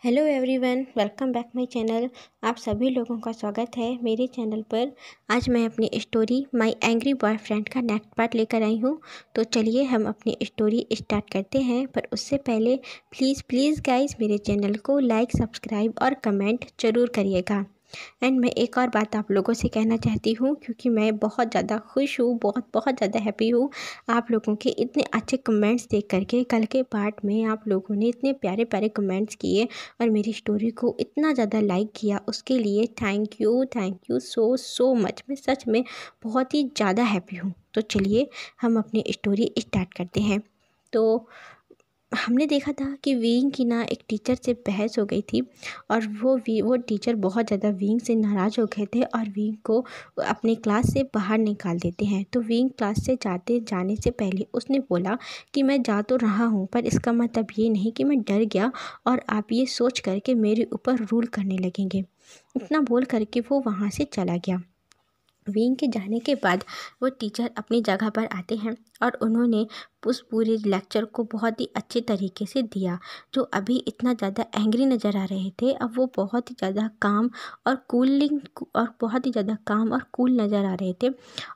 Hello everyone, welcome back my channel. आप सभी लोगों का स्वागत है मेरे चैनल पर। आज मैं अपनी स्टोरी माय एंग्री बॉयफ्रेंड का नेक्स्ट पार्ट लेकर आई हूँ। तो चलिए हम अपनी स्टोरी स्टार्ट करते हैं, पर उससे पहले प्लीज़ गाइस मेरे चैनल को लाइक, सब्सक्राइब और कमेंट ज़रूर करिएगा। एंड मैं एक और बात आप लोगों से कहना चाहती हूँ, क्योंकि मैं बहुत ज़्यादा खुश हूँ, बहुत ज़्यादा हैप्पी हूँ आप लोगों के इतने अच्छे कमेंट्स देख करके। कल के पार्ट में आप लोगों ने इतने प्यारे प्यारे कमेंट्स किए और मेरी स्टोरी को इतना ज़्यादा लाइक किया, उसके लिए थैंक यू सो मच। मैं सच में बहुत ही ज़्यादा हैप्पी हूँ। तो चलिए हम अपनी स्टोरी स्टार्ट करते हैं। तो हमने देखा था कि विंग की ना एक टीचर से बहस हो गई थी, और वो टीचर बहुत ज़्यादा विंग से नाराज़ हो गए थे और विंग को अपने क्लास से बाहर निकाल देते हैं। तो विंग क्लास से जाने से पहले उसने बोला कि मैं जा तो रहा हूँ, पर इसका मतलब ये नहीं कि मैं डर गया और आप ये सोच करके मेरे ऊपर रूल करने लगेंगे। इतना बोल करके वो वहाँ से चला गया। विंग के जाने के बाद वो टीचर अपनी जगह पर आते हैं और उन्होंने उस पूरे लेक्चर को बहुत ही अच्छे तरीके से दिया। जो अभी इतना ज़्यादा एंग्री नज़र आ रहे थे, अब वो बहुत ही ज़्यादा काम और कूल नज़र आ रहे थे,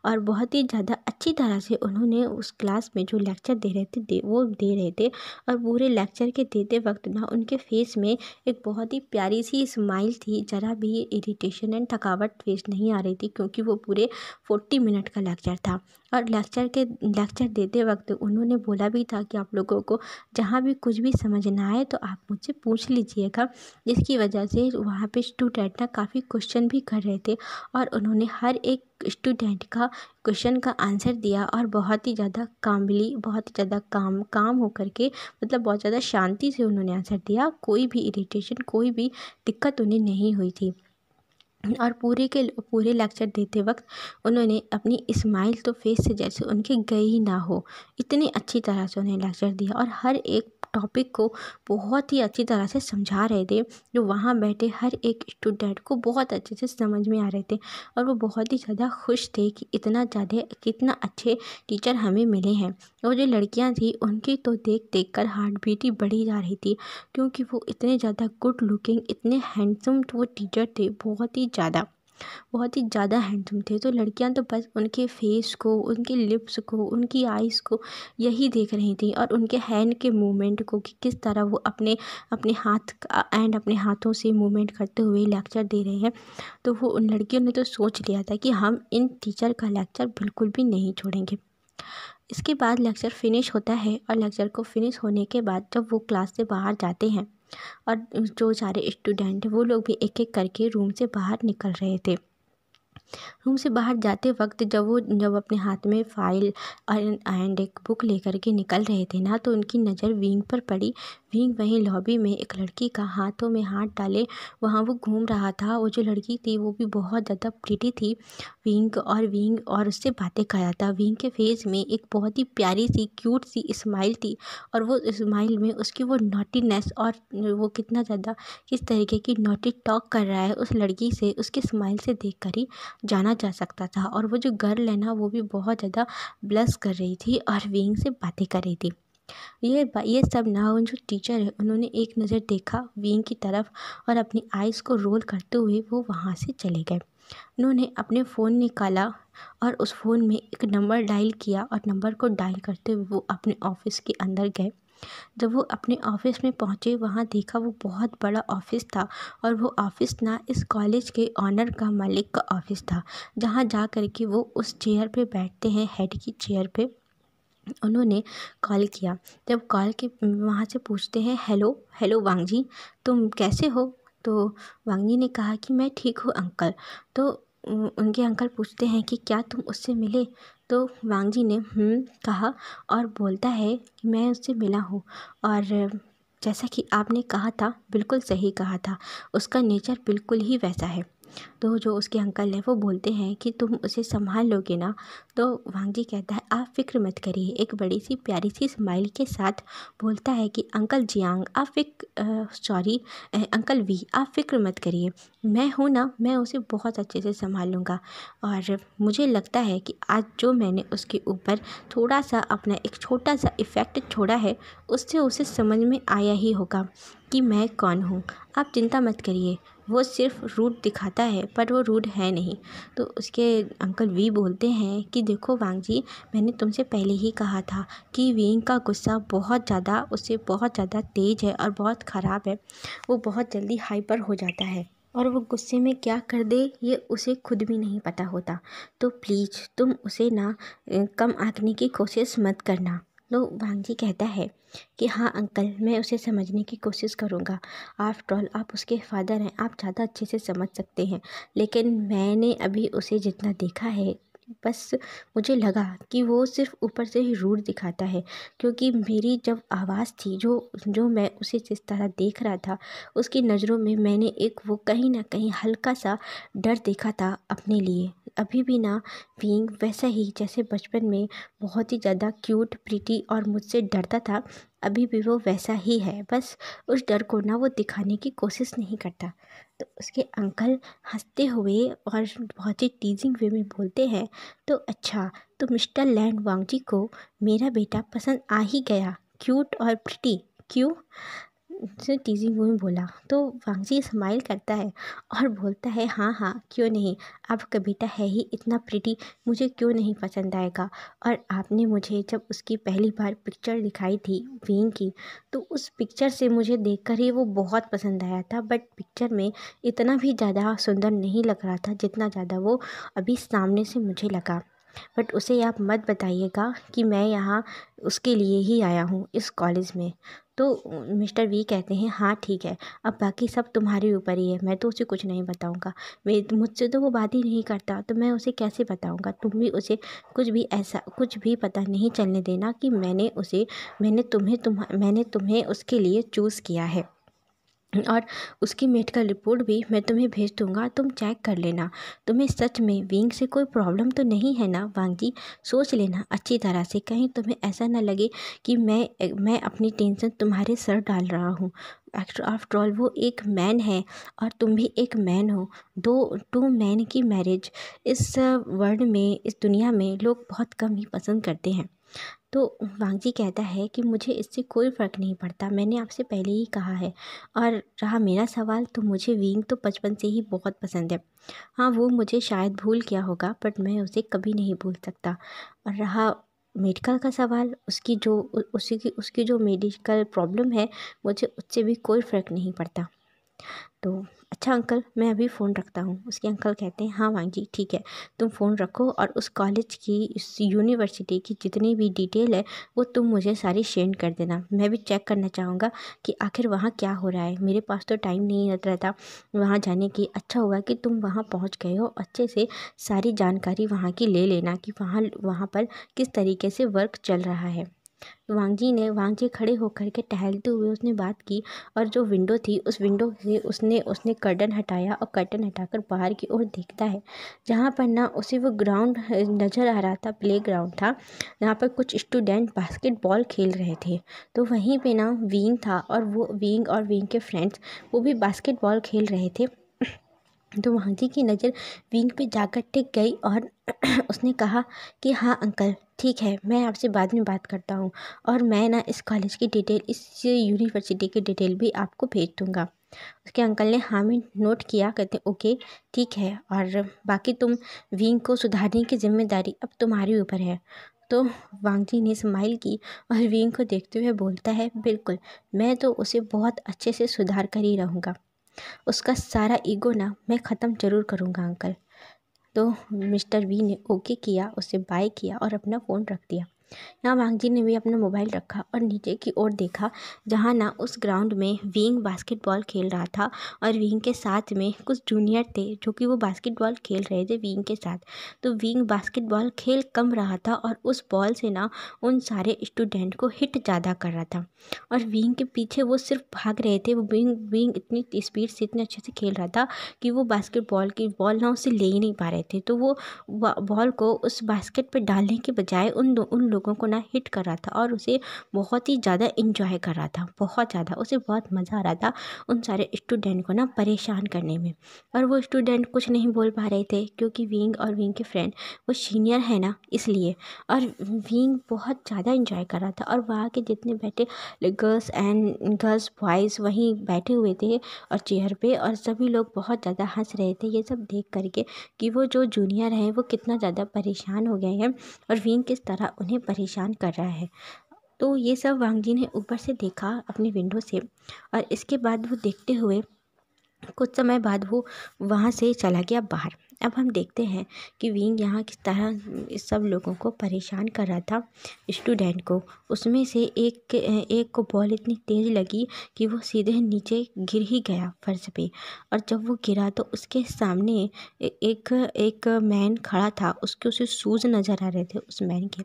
और बहुत ही ज़्यादा अच्छी तरह से उन्होंने उस क्लास में जो लेक्चर दे रहे थे वो दे रहे थे। और पूरे लेक्चर के देते वक्त ना उनके फेस में एक बहुत ही प्यारी सी स्माइल थी, ज़रा भी इरिटेशन एंड थकावट फेस नहीं आ रही थी, क्योंकि वो पूरे 40 मिनट का लेक्चर था। और लेक्चर देते वक्त उन्होंने बोला भी था कि आप लोगों को जहाँ भी कुछ भी समझ ना आए तो आप मुझसे पूछ लीजिएगा, जिसकी वजह से वहाँ पे स्टूडेंट ना काफ़ी क्वेश्चन भी कर रहे थे, और उन्होंने हर एक स्टूडेंट का क्वेश्चन का आंसर दिया, और बहुत ही ज़्यादा बहुत ही ज़्यादा काम होकर के, मतलब बहुत ज़्यादा शांति से उन्होंने आंसर दिया। कोई भी इरिटेशन, कोई भी दिक्कत उन्हें नहीं हुई थी। और पूरे लेक्चर देते वक्त उन्होंने अपनी स्माइल तो फेस से जैसे उनके गई ही ना हो, इतनी अच्छी तरह से उन्हें लेक्चर दिया, और हर एक टॉपिक को बहुत ही अच्छी तरह से समझा रहे थे। जो वहाँ बैठे हर एक स्टूडेंट को बहुत अच्छे से समझ में आ रहे थे, और वो बहुत ही ज़्यादा खुश थे कि कितना अच्छे टीचर हमें मिले हैं। और जो लड़कियाँ थी उनकी तो देख कर हार्ट बीट ही बढ़ी जा रही थी, क्योंकि वो इतने ज़्यादा गुड लुकिंग, इतने हैंडसम वो टीचर थे, बहुत ही ज़्यादा हैंडसम थे। तो लड़कियां तो बस उनके फेस को, उनके लिप्स को, उनकी आइज़ को यही देख रही थी, और उनके हैंड के मूवमेंट को कि किस तरह वो अपने अपने हाथों से मूवमेंट करते हुए लेक्चर दे रहे हैं। तो वो उन लड़कियों ने तो सोच लिया था कि हम इन टीचर का लेक्चर बिल्कुल भी नहीं छोड़ेंगे। इसके बाद लेक्चर फिनिश होता है, और लेक्चर को फिनिश होने के बाद जब वो क्लास से बाहर जाते हैं, और जो सारे स्टूडेंट वो लोग भी एक एक करके रूम से बाहर निकल रहे थे। रूम से बाहर जाते वक्त जब अपने हाथ में फाइल एंड एक बुक लेकर के निकल रहे थे ना, तो उनकी नज़र विंग पर पड़ी। विंग वहीं लॉबी में एक लड़की का हाथों में हाथ डाले वहाँ वो घूम रहा था। वो जो लड़की थी वो भी बहुत ज़्यादा प्रिटी थी। विंग और उससे बातें कर रहा था। विंग के फेस में एक बहुत ही प्यारी सी क्यूट सी स्माइल थी, और वो स्माइल में उसकी वो नॉटीनेस, और वो किस तरीके की नॉटी टॉक कर रहा है उस लड़की से, उसकी स्माइल से देख कर ही जाना जा सकता था। और वो जो गर्ल है ना, वो भी बहुत ज़्यादा ब्लश कर रही थी और विंग से बातें कर रही थी। ये सब ना, उन जो टीचर है उन्होंने एक नज़र देखा विंग की तरफ, और अपनी आइज़ को रोल करते हुए वो वहाँ से चले गए। उन्होंने अपने फ़ोन निकाला और उस फ़ोन में एक नंबर डायल किया, और नंबर को डायल करते हुए वो अपने ऑफिस के अंदर गए। जब वो अपने ऑफिस में पहुँचे, वहाँ देखा वो बहुत बड़ा ऑफिस था, और वो ऑफिस ना इस कॉलेज के ऑनर का, मालिक का ऑफिस था, जहाँ जा कर के वो उस चेयर पे बैठते हैं, हेड की चेयर पे। उन्होंने कॉल किया। जब कॉल के वहाँ से पूछते हैं, हेलो हेलो वांग जी, तुम कैसे हो? तो वांग जी ने कहा कि मैं ठीक हूँ अंकल। तो उनके अंकल पूछते हैं कि क्या तुम उससे मिले? तो वांग जी ने कहा, और बोलता है कि मैं उससे मिला हूँ, और जैसा कि आपने कहा था, बिल्कुल सही कहा था, उसका नेचर बिल्कुल ही वैसा है। तो जो उसके अंकल हैं वो बोलते हैं कि तुम उसे संभाल लोगे ना? तो वांग जी कहता है, आप फ़िक्र मत करिए। एक बड़ी सी प्यारी सी स्माइल के साथ बोलता है कि अंकल जियांग आप अंकल वी आप फ़िक्र मत करिए, मैं हूँ ना, मैं उसे बहुत अच्छे से संभाल लूँगा। और मुझे लगता है कि आज जो मैंने उसके ऊपर थोड़ा सा अपना एक छोटा सा इफ़ेक्ट छोड़ा है, उससे उसे समझ में आया ही होगा कि मैं कौन हूँ। आप चिंता मत करिए, वो सिर्फ रूड दिखाता है पर वो रूड है नहीं। तो उसके अंकल वी बोलते हैं कि देखो वांग जी, मैंने तुमसे पहले ही कहा था कि विंग का गुस्सा उससे बहुत ज़्यादा तेज़ है और बहुत ख़राब है। वो बहुत जल्दी हाइपर हो जाता है और वो गुस्से में क्या कर दे ये उसे खुद भी नहीं पता होता। तो प्लीज़ तुम उसे ना कम आंकने की कोशिश मत करना। तो वांग जी कहता है कि हाँ अंकल, मैं उसे समझने की कोशिश करूँगा। आफ्टर ऑल आप उसके फादर हैं, आप ज़्यादा अच्छे से समझ सकते हैं। लेकिन मैंने अभी उसे जितना देखा है, बस मुझे लगा कि वो सिर्फ़ ऊपर से ही रूड दिखाता है, क्योंकि मेरी जब आवाज़ थी जो मैं उसे जिस तरह देख रहा था, उसकी नज़रों में मैंने एक वो कहीं न कहीं हल्का सा डर देखा था अपने लिए। अभी भी ना बीइंग वैसा ही जैसे बचपन में बहुत ही ज़्यादा क्यूट, प्रिटी और मुझसे डरता था, अभी भी वो वैसा ही है। बस उस डर को ना वो दिखाने की कोशिश नहीं करता। तो उसके अंकल हंसते हुए और बहुत ही टीजिंग वे में बोलते हैं, तो अच्छा, तो मिस्टर लैंड वांगजी को मेरा बेटा पसंद आ ही गया, क्यूट और प्रिटी, क्यों? से टीजिंग वे में बोला। तो वांगजी स्माइल करता है और बोलता है, हाँ हाँ क्यों नहीं, आपका बेटा है ही इतना प्रिटी, मुझे क्यों नहीं पसंद आएगा। और आपने मुझे जब उसकी पहली बार पिक्चर दिखाई थी विंग की, तो उस पिक्चर से मुझे देखकर ही वो बहुत पसंद आया था। बट पिक्चर में इतना भी ज़्यादा सुंदर नहीं लग रहा था जितना ज़्यादा वो अभी सामने से मुझे लगा। बट उसे आप मत बताइएगा कि मैं यहाँ उसके लिए ही आया हूँ इस कॉलेज में। तो मिस्टर वी कहते हैं, हाँ ठीक है, अब बाकी सब तुम्हारे ऊपर ही है, मैं तो उसे कुछ नहीं बताऊँगा। मुझसे तो वो बात ही नहीं करता, तो मैं उसे कैसे बताऊँगा। तुम भी उसे कुछ भी पता नहीं चलने देना कि मैंने तुम्हें उसके लिए चूज़ किया है। और उसकी मेडिकल रिपोर्ट भी मैं तुम्हें भेज दूँगा, तुम चेक कर लेना। तुम्हें सच में विंग से कोई प्रॉब्लम तो नहीं है ना वांग जी? सोच लेना अच्छी तरह से, कहीं तुम्हें ऐसा ना लगे कि मैं अपनी टेंशन तुम्हारे सर डाल रहा हूँ। आफ्टर ऑल वो एक मैन है और तुम भी एक मैन हो। टू मैन की मैरिज इस वर्ल्ड में, इस दुनिया में लोग बहुत कम ही पसंद करते हैं। तो वांगजी कहता है कि मुझे इससे कोई फ़र्क नहीं पड़ता, मैंने आपसे पहले ही कहा है। और रहा मेरा सवाल, तो मुझे विंग तो बचपन से ही बहुत पसंद है। हाँ, वो मुझे शायद भूल गया होगा, बट मैं उसे कभी नहीं भूल सकता। और रहा मेडिकल का सवाल, उसकी जो मेडिकल प्रॉब्लम है, मुझे उससे भी कोई फ़र्क नहीं पड़ता। तो अच्छा अंकल, मैं अभी फ़ोन रखता हूँ। उसके अंकल कहते हैं, हाँ वांग जी ठीक है, तुम फ़ोन रखो और उस कॉलेज की, इस यूनिवर्सिटी की जितनी भी डिटेल है वो तुम मुझे सारी सेंड कर देना। मैं भी चेक करना चाहूँगा कि आखिर वहाँ क्या हो रहा है। मेरे पास तो टाइम नहीं रहता वहाँ जाने की। अच्छा हुआ कि तुम वहाँ पहुँच गए हो, अच्छे से सारी जानकारी वहाँ की ले लेना कि वहाँ पर किस तरीके से वर्क चल रहा है। वांग जी खड़े होकर के टहलते हुए उसने बात की, और जो विंडो थी उस विंडो से उसने कर्टन हटाया और कर्टन हटाकर बाहर की ओर देखता है, जहाँ पर ना उसे वो ग्राउंड नज़र आ रहा था, प्ले ग्राउंड था, जहाँ पर कुछ स्टूडेंट बास्केटबॉल खेल रहे थे। तो वहीं पे ना विंग था, और वो विंग के फ्रेंड्स वो भी बास्केटबॉल खेल रहे थे। तो वांग जी की नज़र विंग पे जाकर टिक गई और उसने कहा कि हाँ अंकल ठीक है, मैं आपसे बाद में बात करता हूँ, और मैं ना इस कॉलेज की डिटेल, इस यूनिवर्सिटी की डिटेल भी आपको भेज दूँगा। उसके अंकल ने हाँ में नोट किया, कहते ओके ठीक है, और बाकी तुम विंग को सुधारने की जिम्मेदारी अब तुम्हारे ऊपर है। तो वांग जी ने स्माइल की और विंग को देखते हुए बोलता है, बिल्कुल, मैं तो उसे बहुत अच्छे से सुधार कर ही रहूँगा। उसका सारा ईगो ना मैं ख़त्म ज़रूर करूँगा अंकल। तो मिस्टर वी ने ओके किया, उससे बाय किया और अपना फ़ोन रख दिया। यहाँ वांग जी ने भी अपना मोबाइल रखा और नीचे की ओर देखा, जहाँ ना उस ग्राउंड में विंग बास्केटबॉल खेल रहा था और विंग के साथ में कुछ जूनियर थे जो कि वो बास्केटबॉल खेल रहे थे विंग के साथ। तो विंग बास्केटबॉल खेल कम रहा था और उस बॉल से ना उन सारे स्टूडेंट को हिट ज़्यादा कर रहा था और विंग के पीछे वो सिर्फ भाग रहे थे। वो विंग विंग इतनी स्पीड से इतने अच्छे से खेल रहा था कि वो बास्केटबॉल की बॉल ना उसे ले ही नहीं पा रहे थे। तो वो बॉल को उस बास्केट पे डालने के बजाय उन लोगों को ना हिट कर रहा था और उसे बहुत ही ज़्यादा इंजॉय कर रहा था, बहुत ज़्यादा उसे बहुत मज़ा आ रहा था उन सारे स्टूडेंट को ना परेशान करने में। और वो स्टूडेंट कुछ नहीं बोल पा रहे थे क्योंकि विंग और विंग के फ्रेंड वो सीनियर है ना, इसलिए। और विंग बहुत ज़्यादा इंजॉय कर रहा था और वहाँ के जितने बैठे गर्ल्स बॉयज़ वहीं बैठे हुए थे और चेयर पे, और सभी लोग बहुत ज़्यादा हंस रहे थे ये सब देख करके कि वो जो जूनियर हैं वो कितना ज़्यादा परेशान हो गए हैं और विंग किस तरह उन्हें परेशान कर रहा है। तो ये सब वांग जी ने ऊपर से देखा अपनी विंडो से और इसके बाद वो देखते हुए कुछ समय बाद वो वहाँ से चला गया बाहर। अब हम देखते हैं कि विंग यहाँ किस तरह इस सब लोगों को परेशान कर रहा था, स्टूडेंट को। उसमें से एक को बॉल इतनी तेज़ लगी कि वो सीधे नीचे गिर ही गया फर्श पे। और जब वो गिरा तो उसके सामने एक एक मैन खड़ा था, उसे शूज़ नज़र आ रहे थे उस मैन के।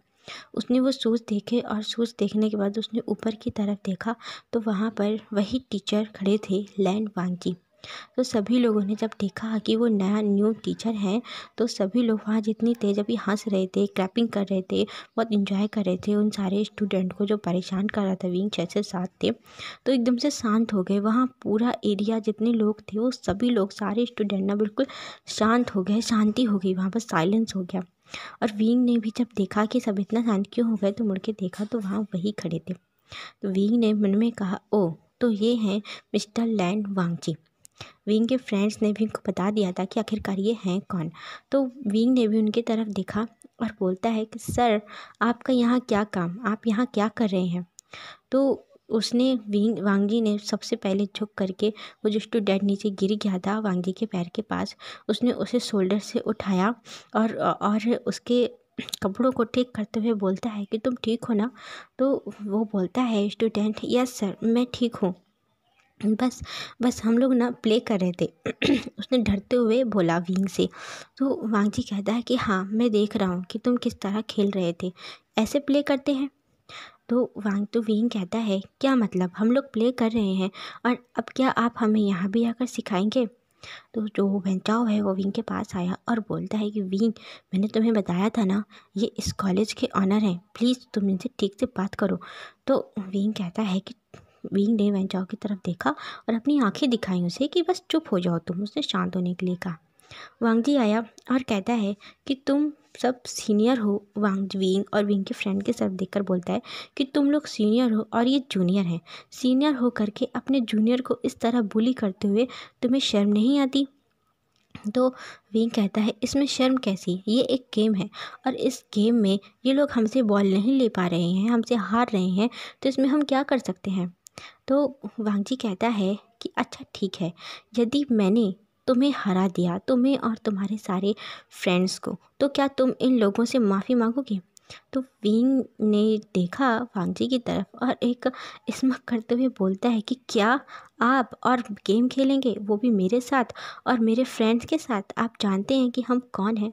उसने वो शूज़ देखे और शूज़ देखने के बाद उसने ऊपर की तरफ देखा तो वहाँ पर वही टीचर खड़े थे, लैंड वांग जी। तो सभी लोगों ने जब देखा कि वो न्यू टीचर हैं तो सभी लोग वहाँ जितनी तेज़ अभी हंस रहे थे, क्लैपिंग कर रहे थे, बहुत इंजॉय कर रहे थे उन सारे स्टूडेंट को जो परेशान कर रहा था विंग 6 से 7 थे। तो एकदम से शांत हो गए। वहाँ पूरा एरिया जितने लोग थे वो सभी लोग, सारे स्टूडेंट ना बिल्कुल शांत हो गए, शांति हो गई, वहाँ पर साइलेंस हो गया। और विंग ने भी जब देखा कि सब इतना शांत क्यों हो गए तो मुड़ के देखा तो वहाँ वही खड़े थे। तो विंग ने मन में कहा, ओ तो ये हैं मिस्टर लैंड वांग जी। विंग के फ्रेंड्स ने विंग को बता दिया था कि आखिरकार ये हैं कौन। तो विंग ने भी उनकी तरफ देखा और बोलता है कि सर आपका यहाँ क्या काम, आप यहाँ क्या कर रहे हैं। तो उसने वांग जी ने सबसे पहले झुक करके वो जो स्टूडेंट नीचे गिर गया था वांग जी के पैर के पास, उसने उसे शोल्डर से उठाया और उसके कपड़ों को ठीक करते हुए बोलता है कि तुम ठीक हो ना। तो वो बोलता है स्टूडेंट, यस सर मैं ठीक हूँ, बस बस हम लोग ना प्ले कर रहे थे उसने डरते हुए बोला विंग से। तो वांग जी कहता है कि हाँ मैं देख रहा हूँ कि तुम किस तरह खेल रहे थे, ऐसे प्ले करते हैं। तो विंग कहता है क्या मतलब, हम लोग प्ले कर रहे हैं और अब क्या आप हमें यहाँ भी आकर सिखाएंगे। तो जो वेंचाओ है वो विंग के पास आया और बोलता है कि विंग मैंने तुम्हें बताया था ना ये इस कॉलेज के ऑनर हैं, प्लीज़ तुम इनसे ठीक से बात करो। तो विंग कहता है कि विंग ने वेंचाओ की तरफ देखा और अपनी आंखें दिखाई उसे कि बस चुप हो जाओ तुम, उसने शांत होने के लिए कहा। वांग जी आया और कहता है कि तुम सब सीनियर हो। विंग और विंग के फ्रेंड के तरफ देखकर बोलता है कि तुम लोग सीनियर हो और ये जूनियर हैं। सीनियर हो करके अपने जूनियर को इस तरह बुली करते हुए तुम्हें शर्म नहीं आती। तो विंग कहता है इसमें शर्म कैसी, ये एक गेम है और इस गेम में ये लोग हमसे बॉल नहीं ले पा रहे हैं, हमसे हार रहे हैं, तो इसमें हम क्या कर सकते हैं। तो वांग जी कहता है कि अच्छा ठीक है, यदि मैंने तुम्हें हरा दिया, तुम्हें और तुम्हारे सारे फ्रेंड्स को, तो क्या तुम इन लोगों से माफ़ी मांगोगे। तो विंग ने देखा वांग जी की तरफ और एक स्माइल करते हुए बोलता है कि क्या आप और गेम खेलेंगे, वो भी मेरे साथ और मेरे फ्रेंड्स के साथ, आप जानते हैं कि हम कौन हैं।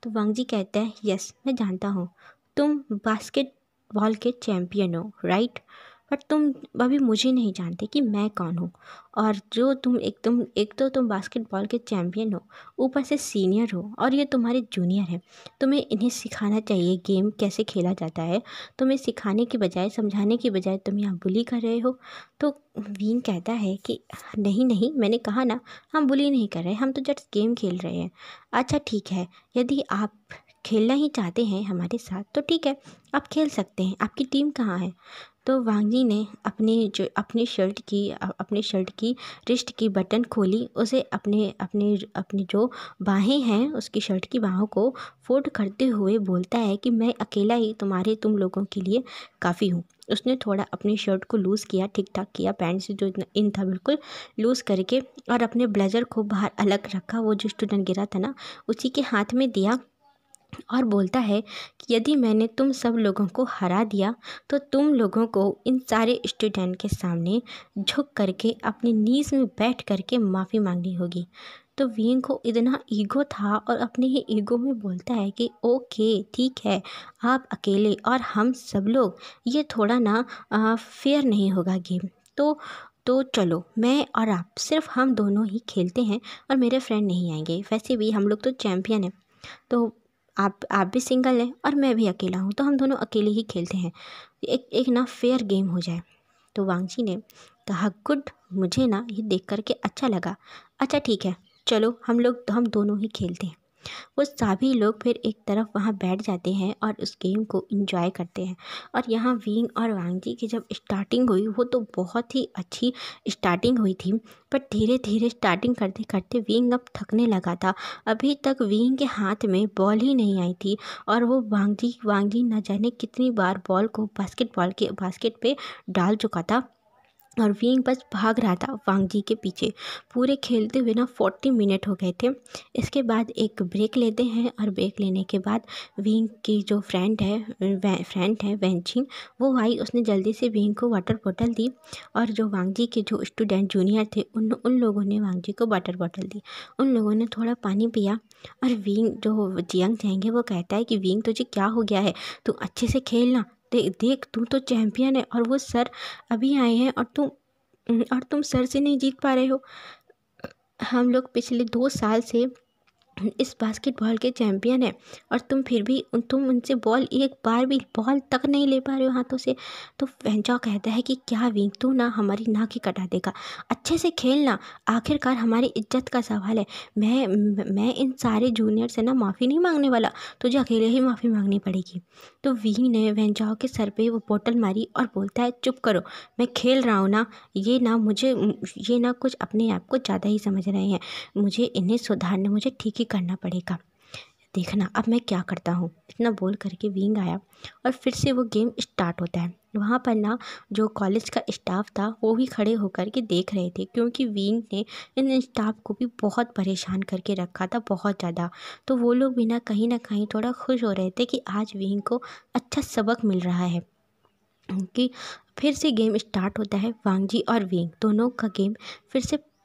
तो वांग जी कहता है यस मैं जानता हूँ, तुम बास्केटबॉल के चैम्पियन हो राइट, बट तुम अभी मुझे नहीं जानते कि मैं कौन हूँ। और जो एक तो तुम बास्केटबॉल के चैम्पियन हो, ऊपर से सीनियर हो और ये तुम्हारे जूनियर हैं। तुम्हें इन्हें सिखाना चाहिए गेम कैसे खेला जाता है, तुम्हें सिखाने की बजाय, समझाने की बजाय तुम यहाँ बुली कर रहे हो। तो विंग कहता है कि नहीं नहीं मैंने कहा ना हम बुली नहीं कर रहे, हम तो जस्ट गेम खेल रहे हैं। अच्छा ठीक है, यदि आप खेलना ही चाहते हैं हमारे साथ तो ठीक है, आप खेल सकते हैं, आपकी टीम कहाँ है। तो वांग जी ने अपनी शर्ट की रिस्ट की बटन खोली, उसे अपनी जो बाहें हैं उसकी शर्ट की बाहों को फोल्ड करते हुए बोलता है कि मैं अकेला ही तुम लोगों के लिए काफ़ी हूँ। उसने थोड़ा अपनी शर्ट को लूज़ किया, ठीक ठाक किया, पैंट से जो इतना इन था बिल्कुल लूज़ करके, और अपने ब्लेज़र को बाहर अलग रखा, वो जो स्टूडेंट गिरा था ना उसी के हाथ में दिया और बोलता है कि यदि मैंने तुम सब लोगों को हरा दिया तो तुम लोगों को इन सारे स्टूडेंट के सामने झुक करके अपनी नीज़ में बैठ करके माफ़ी मांगनी होगी। तो विंग को इतना ईगो था और अपने ही ईगो में बोलता है कि ओके ठीक है, आप अकेले और हम सब लोग, ये थोड़ा ना फेयर नहीं होगा गेम। तो चलो मैं और आप, सिर्फ हम दोनों ही खेलते हैं और मेरे फ्रेंड नहीं आएंगे, वैसे भी हम लोग तो चैम्पियन हैं। तो आप भी सिंगल हैं और मैं भी अकेला हूँ, तो हम दोनों अकेले ही खेलते हैं, एक एक ना फेयर गेम हो जाए। तो वांगजी ने कहा गुड, मुझे ना ये देख कर के अच्छा लगा। अच्छा ठीक है, चलो हम दोनों ही खेलते हैं। वो सभी लोग फिर एक तरफ वहाँ बैठ जाते हैं और उस गेम को एंजॉय करते हैं। और यहाँ विंग और वांगजी की जब स्टार्टिंग हुई वो तो बहुत ही अच्छी स्टार्टिंग हुई थी, पर धीरे धीरे स्टार्टिंग करते करते विंग अब थकने लगा था। अभी तक विंग के हाथ में बॉल ही नहीं आई थी और वो वांगजी न जाने कितनी बार बॉल को बास्केट पे डाल चुका था और विंग बस भाग रहा था वांगजी के पीछे। पूरे खेलते हुए ना 40 मिनट हो गए थे। इसके बाद एक ब्रेक लेते हैं और ब्रेक लेने के बाद विंग की जो फ्रेंड है वेंचिंग, वो आई, उसने जल्दी से विंग को वाटर बॉटल दी और जो वांगजी के जो स्टूडेंट जूनियर थे उन लोगों ने वांगजी को वाटर बॉटल दी। उन लोगों ने थोड़ा पानी पिया और विंग जो जियांग जाएंगे वो कहता है कि विंग तुझे क्या हो गया है, तू अच्छे से खेलना, देख तू तो चैम्पियन है और वो सर अभी आए हैं और तुम सर से नहीं जीत पा रहे हो। हम लोग पिछले 2 साल से इस बास्केटबॉल के चैम्पियन है और तुम फिर भी तुम उनसे बॉल, एक बार भी बॉल तक नहीं ले पा रहे हो हाथों से। तो वेंचाओ कहता है कि क्या विंग, तू ना हमारी नाक ही कटा देगा, अच्छे से खेलना, आखिरकार हमारी इज्जत का सवाल है। मैं इन सारे जूनियर से ना माफ़ी नहीं मांगने वाला, तुझे अकेले ही माफ़ी मांगनी पड़ेगी। तो विंग ने वेंचाओ के सर पे वो बोतल मारी और बोलता है चुप करो, मैं खेल रहा हूँ ना, ये ना कुछ अपने आप को ज़्यादा ही समझ रहे हैं, मुझे इन्हें सुधारना, मुझे ठीक ही करना पड़ेगा, देखना अब मैं क्या करता हूँ। इतना बोल करके विंग आया और फिर से वो गेम स्टार्ट होता है। वहाँ पर ना जो कॉलेज का स्टाफ था वो भी खड़े होकर के देख रहे थे, क्योंकि विंग ने इन स्टाफ को भी बहुत परेशान करके रखा था, बहुत ज़्यादा। तो वो लोग भी ना कहीं थोड़ा खुश हो रहे थे कि आज विंग को अच्छा सबक मिल रहा है। कि फिर से गेम स्टार्ट होता है। वांगजी और विंग दोनों का गेम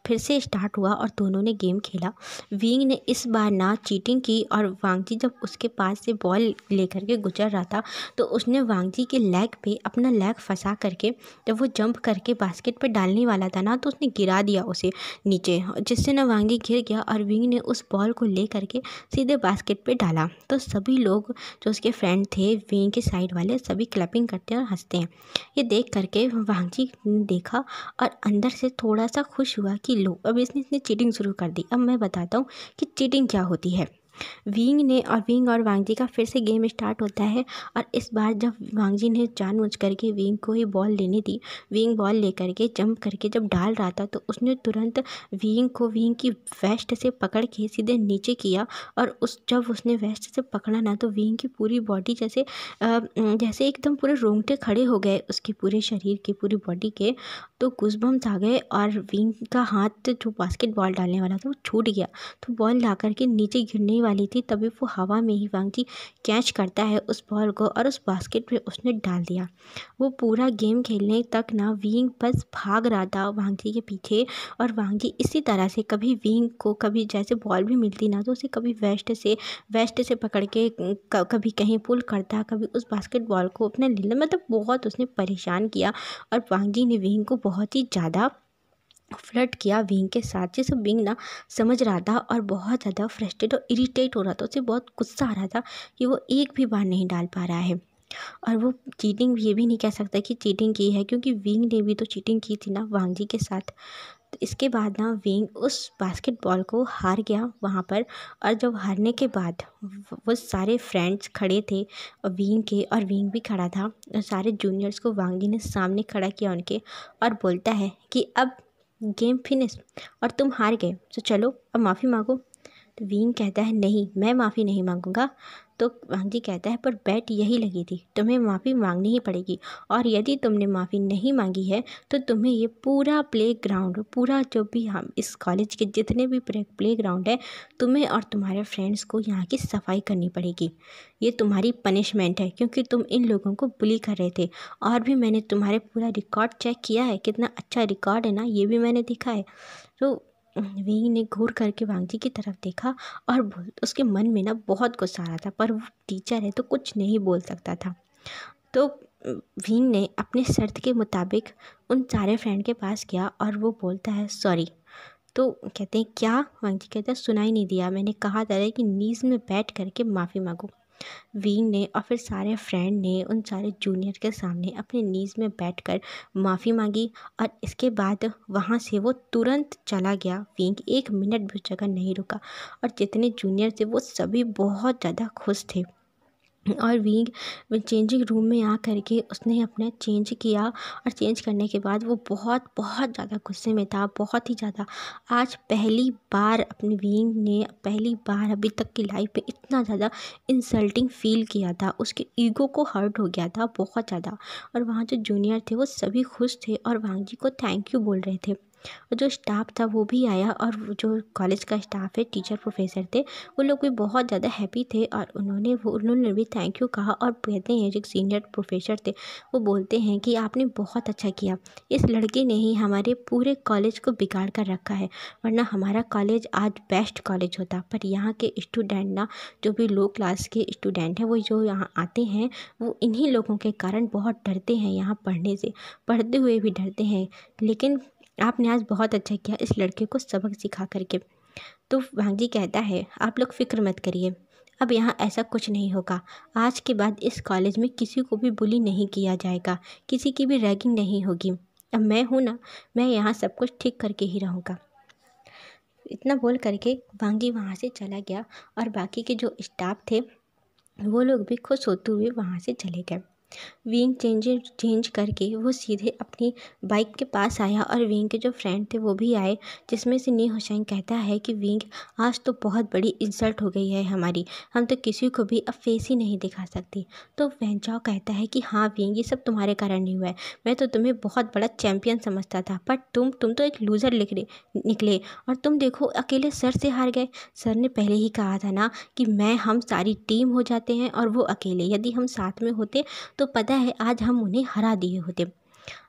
फिर से स्टार्ट हुआ और दोनों ने गेम खेला। विंग ने इस बार ना चीटिंग की और वांगजी जब उसके पास से बॉल लेकर के गुजर रहा था तो उसने वांगजी के लेग पे अपना लेग फंसा करके, जब वो जंप करके बास्केट पे डालने वाला था ना, तो उसने गिरा दिया उसे नीचे, जिससे ना वांगजी गिर गया और विंग ने उस बॉल को ले करके सीधे बास्केट पे डाला। तो सभी लोग जो उसके फ्रेंड थे विंग के साइड वाले, सभी क्लैपिंग करते हैं और हंसते हैं। ये देख करके वांगजी ने देखा और अंदर से थोड़ा सा खुश हुआ कि लो, अब इसने चीटिंग शुरू कर दी। अब मैं बताता हूँ कि चीटिंग क्या होती है। विंग और वांगजी का फिर से गेम स्टार्ट होता है और इस बार जब वांगजी ने जानबूझ करके विंग को ही बॉल लेनी थी, विंग बॉल लेकर के जंप करके जब डाल रहा था तो उसने तुरंत विंग की वेस्ट से पकड़ के सीधे नीचे किया और जब उसने वेस्ट से पकड़ा ना, तो विंग की पूरी बॉडी जैसे एकदम पूरे रोंगटे खड़े हो गए उसके पूरे शरीर के, पूरी बॉडी के। तो गूज़बम्प्स आ गए और विंग का हाथ जो बास्केटबॉल डालने वाला था वो छूट गया। तो बॉल ला करके नीचे गिरने वाली थी, तभी वो हवा में ही वांगजी कैच करता है उस बॉल को और उस बास्केट पे उसने डाल दिया। वो पूरा गेम खेलने तक ना विंग बस भाग रहा था वांगजी के पीछे और वांगजी इसी तरह से कभी विंग को, कभी जैसे बॉल भी मिलती ना तो उसे कभी वेस्ट से पकड़ के कभी कहीं पुल करता, कभी उस बास्केटबॉल को अपने ले, मतलब बहुत उसने परेशान किया। और वांगजी ने विंग को बहुत ही ज़्यादा फ्लर्ट किया विंग के साथ, जिसे विंग ना समझ रहा था और बहुत ज़्यादा फ्रस्ट्रेट और इरिटेट हो रहा था, उसे बहुत गुस्सा आ रहा था कि वो एक भी बार नहीं डाल पा रहा है। और वो चीटिंग ये भी नहीं कह सकता कि चीटिंग की है, क्योंकि विंग ने भी तो चीटिंग की थी ना वांगजी के साथ। तो इसके बाद ना विंग उस बास्केटबॉल को हार गया वहाँ पर। और जब हारने के बाद वो सारे फ्रेंड्स खड़े थे विंग के, और विंग भी खड़ा था, और सारे जूनियर्स को वांगी ने सामने खड़ा किया उनके और बोलता है कि अब गेम फिनिश और तुम हार गए, तो चलो अब माफ़ी मांगो। तो विंग कहता है नहीं, मैं माफ़ी नहीं मांगूंगा, तो वांगजी कहता है पर बैट यही लगी थी, तुम्हें माफ़ी मांगनी ही पड़ेगी, और यदि तुमने माफ़ी नहीं मांगी है तो तुम्हें ये पूरा प्लेग्राउंड, पूरा जो भी हम इस कॉलेज के जितने भी प्लेग्राउंड है, तुम्हें और तुम्हारे फ्रेंड्स को यहाँ की सफाई करनी पड़ेगी। ये तुम्हारी पनिशमेंट है क्योंकि तुम इन लोगों को बुली कर रहे थे। और भी मैंने तुम्हारे पूरा रिकॉर्ड चेक किया है, कितना अच्छा रिकॉर्ड है ना, ये भी मैंने देखा है। तो विंग ने घूर करके वांगजी की तरफ देखा और उसके मन में ना बहुत गुस्सा आ रहा था, पर वो टीचर है तो कुछ नहीं बोल सकता था। तो विंग ने अपने शर्त के मुताबिक उन सारे फ्रेंड के पास गया और वो बोलता है सॉरी। तो कहते हैं क्या? वांगजी कहता है सुनाई नहीं दिया, मैंने कहा था कि नीज़ में बैठ करके माफ़ी मांगो। विंग ने और फिर सारे फ्रेंड ने उन सारे जूनियर के सामने अपने नीज़ में बैठकर माफ़ी मांगी, और इसके बाद वहाँ से वो तुरंत चला गया। विंग 1 मिनट भी उस जगह नहीं रुका, और जितने जूनियर थे वो सभी बहुत ज़्यादा खुश थे। और विंग चेंजिंग रूम में आ करके उसने अपना चेंज किया, और चेंज करने के बाद वो बहुत बहुत ज़्यादा गुस्से में था, बहुत ही ज़्यादा। आज पहली बार अपनी विंग ने पहली बार अभी तक की लाइफ में इतना ज़्यादा इंसल्टिंग फील किया था, उसके ईगो को हर्ट हो गया था बहुत ज़्यादा। और वहाँ जो जूनियर थे वो सभी खुश थे और वांगजी को थैंक यू बोल रहे थे। और जो स्टाफ था वो भी आया, और जो कॉलेज का स्टाफ है, टीचर प्रोफेसर थे, वो लोग भी बहुत ज़्यादा हैप्पी थे, और उन्होंने भी थैंक यू कहा। और कहते हैं जो सीनियर प्रोफेसर थे वो बोलते हैं कि आपने बहुत अच्छा किया, इस लड़के ने ही हमारे पूरे कॉलेज को बिगाड़ कर रखा है, वरना हमारा कॉलेज आज बेस्ट कॉलेज होता। पर यहाँ के स्टूडेंट ना, जो भी लो क्लास के स्टूडेंट हैं, वो जो यहाँ आते हैं वो इन्हीं लोगों के कारण बहुत डरते हैं, यहाँ पढ़ने से, पढ़ते हुए भी डरते हैं। लेकिन आपने आज बहुत अच्छा किया इस लड़के को सबक सिखा करके। तो वांगजी कहता है आप लोग फ़िक्र मत करिए, अब यहाँ ऐसा कुछ नहीं होगा। आज के बाद इस कॉलेज में किसी को भी बुली नहीं किया जाएगा, किसी की भी रैगिंग नहीं होगी। अब मैं हूँ ना, मैं यहाँ सब कुछ ठीक करके ही रहूँगा। इतना बोल करके वांगजी वहाँ से चला गया, और बाकी के जो स्टाफ थे वो लोग भी खुश होते हुए वहाँ से चले गए। विंग चेंज करके वो सीधे अपनी बाइक के पास आया, और विंग के जो फ्रेंड थे वो भी आए, जिसमें से नी हुसैन कहता है कि विंग आज तो बहुत बड़ी इंसल्ट हो गई है हमारी, हम तो किसी को भी अब फेस ही नहीं दिखा सकती। तो वेंचाओ कहता है कि हाँ विंग, ये सब तुम्हारे कारण नहीं हुआ है, मैं तो तुम्हें बहुत बड़ा चैम्पियन समझता था, पर तुम तो एक लूज़र निकले, और तुम देखो अकेले सर से हार गए। सर ने पहले ही कहा था ना कि हम सारी टीम हो जाते हैं और वो अकेले, यदि हम साथ में होते तो पता है आज हम उन्हें हरा दिए होते।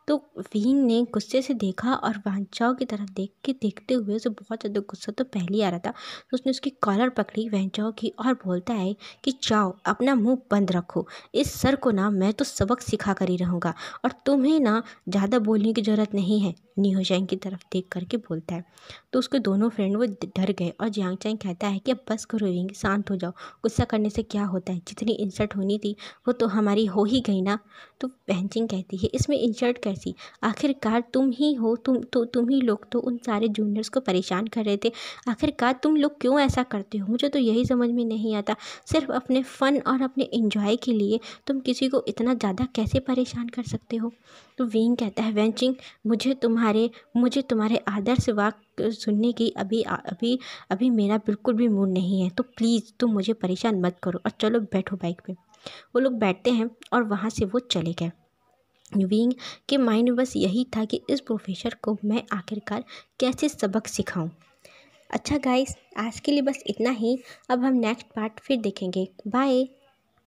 तो विंग ने गुस्से से देखा, और वेंचाओ की तरफ देखते हुए उसे बहुत ज़्यादा गुस्सा तो पहले ही आ रहा था। तो उसने उसकी कॉलर पकड़ी वेंचाओ की, और बोलता है कि चाओ अपना मुंह बंद रखो, इस सर को ना मैं तो सबक सिखा कर ही रहूँगा, और तुम्हें ना ज़्यादा बोलने की ज़रूरत नहीं है। नी हुसैन की तरफ देख करके बोलता है। तो उसके दोनों फ्रेंड वो डर गए, और जियांग चैंग कहता है कि अब बस करो विंग, शांत हो जाओ, गुस्सा करने से क्या होता है, जितनी इंसल्ट होनी थी वो तो हमारी हो ही गई ना। तो वेंचिंग कहती है इसमें इंसल्ट कैसी, आखिरकार तुम ही हो, तुम ही लोग तो उन सारे जूनियर्स को परेशान कर रहे थे, आखिरकार तुम लोग क्यों ऐसा करते हो, मुझे तो यही समझ में नहीं आता। सिर्फ अपने फ़न और अपने एंजॉय के लिए तुम किसी को इतना ज़्यादा कैसे परेशान कर सकते हो। तो विंग कहता है वेंचिंग, मुझे तुम्हारे आदर्श वाक्य सुनने की अभी मेरा बिल्कुल भी मूड नहीं है, तो प्लीज़ तुम मुझे परेशान मत करो, और चलो बैठो बाइक पे। वो लोग बैठते हैं और वहाँ से वो चले गए। विंग के माइंड में बस यही था कि इस प्रोफेसर को मैं आखिरकार कैसे सबक सिखाऊं। अच्छा गाइस, आज के लिए बस इतना ही। अब हम नेक्स्ट पार्ट फिर देखेंगे। बाय।